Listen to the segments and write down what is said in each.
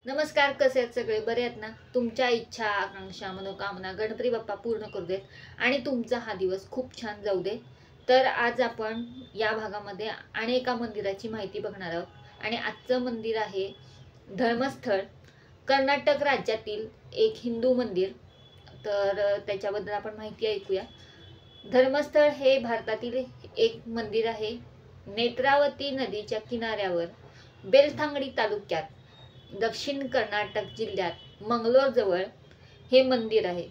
नमस्कार, कसे आहेत सगळे? बरे आहेत ना? तुमच्या इच्छा, आकांक्षा, मनोकामना गणपती बाप्पा पूर्ण करू देत आणि तुमचा हा दिवस खूप छान जाऊ दे. तर आज आपण या भागामध्ये अनेका मंदिराची माहिती बघणार आहोत आणि आजचं मंदिर आहे धर्मस्थळ, कर्नाटक राज्यातील एक हिंदू मंदिर. तर त्याच्याबद्दल आपण माहिती ऐकूया. धर्मस्थळ हे भारतातील एक मंदिर आहे. नेत्रावती नदीच्या किनाऱ्यावर बेलथांगडी तालुक्यात दक्षिण कर्नाटक जिल्ह्यात मंगलोर जवळ हे मंदिर आहे.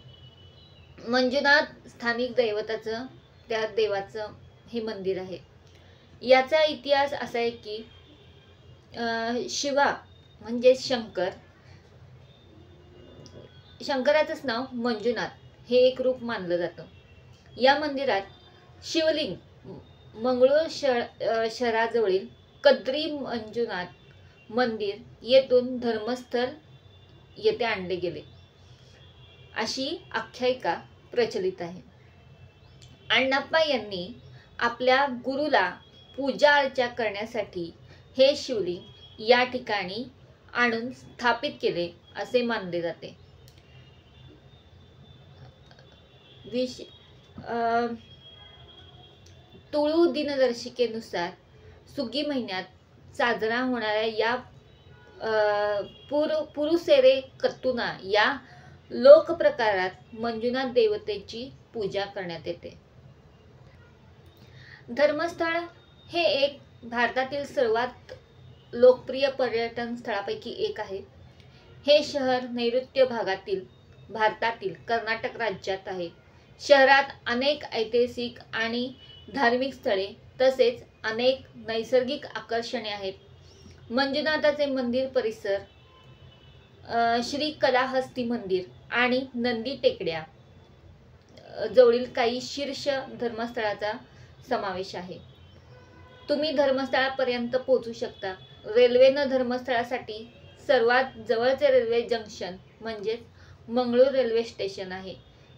मंजुनाथ स्थानिक दैवताचं, त्या देवाचं हे मंदिर आहे. याचा इतिहास असा आहे की शिवा म्हणजे शंकराचंच नाव मंजुनाथ हे एक रूप मानलं जातं. या मंदिरात शिवलिंग मंगळूर शहराजवळील कद्री मंजुनाथ मंदिर येथून धर्मस्थळ येथे आणले गेले अशी आख्यायिका प्रचलित आहे. अण्णप्पा यांनी आपल्या गुरुला पूजा अर्चा करण्यासाठी हे शिवलिंग या ठिकाणी आणून स्थापित केले असे मानले जाते. तुळू दिनदर्शिकेनुसार सुगी महिन्यात साजरा होणाऱ्या या पुरुसेरे कत्तुना या लोकप्रकारात मंजुनाथ देवतेची पूजा करण्यात येते. धर्मस्थळ हे एक भारतातील सर्वात लोकप्रिय पर्यटन स्थळापैकी एक आहे. हे शहर नैऋत्य भागातील भारतातील कर्नाटक राज्यात आहे. शहरात अनेक ऐतिहासिक आणि धार्मिक स्थळे तसेच अनेक नैसर्गिक आकर्षणे आहेत. मंजुनाथाचे मंदिर परिसर, श्री कलाहस्ती मंदिर आणि नंदी टेकड्या जवळील काही शीर्ष धर्मस्थळाचा समावेश आहे. तुम्ही धर्मस्थळापर्यंत पोहोचू शकता. रेल्वेनं धर्मस्थळासाठी सर्वात जवळचे रेल्वे जंक्शन म्हणजे मंगळूर रेल्वे स्टेशन आहे,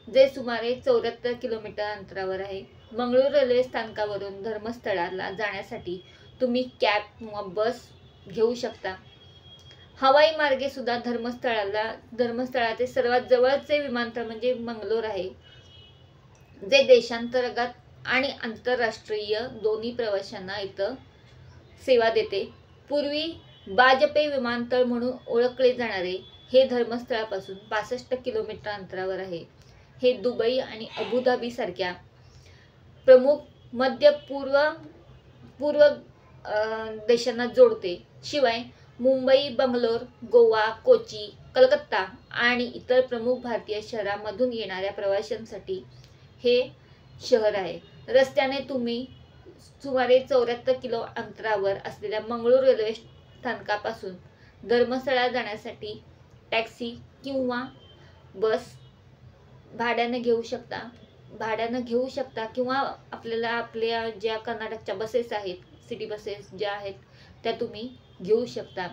जे सुमारे 74 किलोमीटर अंतरावर आहे. मंगळूर रेल्वे स्थानकावरून धर्मस्थळाला जाण्यासाठी तुम्ही कॅब किंवा बस घेऊ शकता. हवाई मार्गे सुद्धा धर्मस्थळाचे सर्वात जवळचे विमानतळ म्हणजे मंगलोर आहे, जे देशांतर्गत आणि आंतरराष्ट्रीय दोन्ही प्रवाशांना इथं सेवा देते. पूर्वी बाजपेयी विमानतळ म्हणून ओळखले जाणारे हे धर्मस्थळापासून 65 किलोमीटर अंतरावर आहे. हे दुबई आणि अबुधाबी सारख्या प्रमुख मध्य पूर्व देशांना जोडते. शिवाय मुंबई, बंगलोर, गोवा, कोची, कलकत्ता आणि इतर प्रमुख भारतीय शहरांमधून येणाऱ्या प्रवाशांसाठी हे शहर आहे. रस्त्याने तुम्ही सुमारे 74 किलो अंतरावर असलेल्या मंगळूर रेल्वे स्थानकापासून धर्मस्थळाला जाण्यासाठी टॅक्सी किंवा बस भाड्याने घेऊ शकता किंवा आपल्या ज्या कर्नाटकच्या बसेस आहेत, सिटी बसेस ज्या आहेत त्या तुम्ही घेऊ शकता.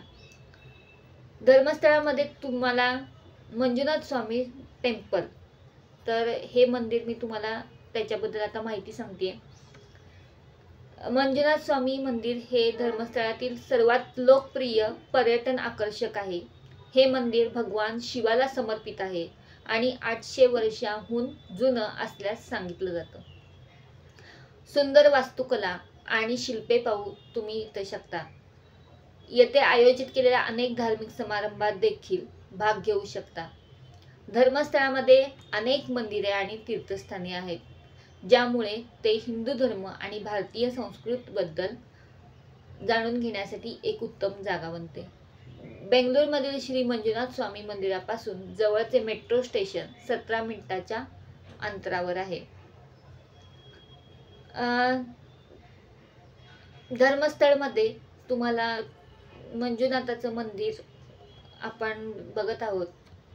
धर्मस्थळामध्ये तुम्हाला मंजुनाथ स्वामी टेम्पल, तर हे मंदिर मी तुम्हाला त्याच्याबद्दल आता माहिती सांगते. मंजुनाथ स्वामी मंदिर हे धर्मस्थळातील सर्वात लोकप्रिय पर्यटन आकर्षक आहे. हे मंदिर भगवान शिवाला समर्पित आहे आणि 800 वर्षांहून जुनं असल्यास सांगितलं जातं. सुंदर वास्तुकला आणि शिल्पे पाहू तुम्ही इथे शकता. येथे आयोजित केलेल्या अनेक धार्मिक समारंभात देखील भाग घेऊ शकता. धर्मस्थळामध्ये अनेक मंदिरे आणि तीर्थस्थाने आहेत, ज्यामुळे ते हिंदू धर्म आणि भारतीय संस्कृतीबद्दल जाणून घेण्यासाठी एक उत्तम जागा बनते. बेंगलोरमधील श्री मंजुनाथ स्वामी मंदिरापासून जवळचे मेट्रो स्टेशन 17 मिनिटाच्या अंतरावर आहे. धर्मस्थळमध्ये तुम्हाला मंजुनाथाचं मंदिर आपण बघत आहोत,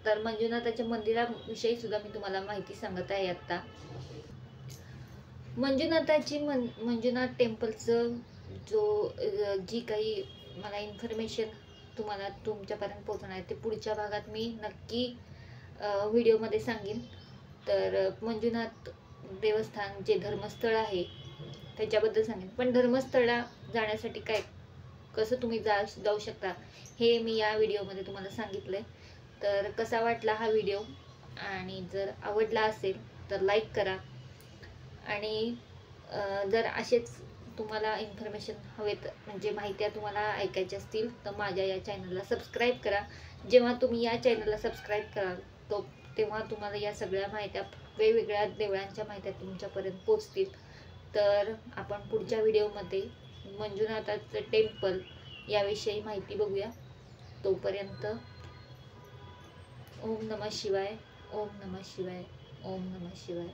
तर मंजुनाथाच्या मंदिराविषयी सुद्धा मी तुम्हाला माहिती सांगत आहे. आता मंजुनाथ टेम्पलचं जी काही मला इन्फॉर्मेशन तुम्हाला तुमच्यापर्यंत पोहोचणार आहे ते पुढच्या भागात मी नक्की व्हिडिओमध्ये सांगेन. तर मंजुनाथ देवस्थान जे धर्मस्थळ आहे त्याच्याबद्दल सांगेन. पण धर्मस्थळला जाण्यासाठी काय कसं तुम्ही जाऊ शकता हे मी या व्हिडिओमध्ये तुम्हाला सांगितलं आहे. तर कसा वाटला हा व्हिडिओ, आणि जर आवडला असेल तर लाईक करा, आणि जर असेच तुम्हाला इन्फॉर्मेशन हवेत म्हणजे माहित्या तुम्हाला ऐकायच्या असतील तर माझ्या या चॅनलला सबस्क्राईब करा. जेव्हा तुम्ही या चॅनलला सबस्क्राईब कराल तेव्हा तुम्हाला या सगळ्या माहित्या, वेगवेगळ्या देवळांच्या माहित्या तुमच्यापर्यंत पोचतील. तर आपण पुढच्या व्हिडिओमध्ये मंजुनाथाचं टेम्पल याविषयी माहिती बघूया. तोपर्यंत ओम नमः शिवाय, ओम नमः शिवाय, ओम नमः शिवाय.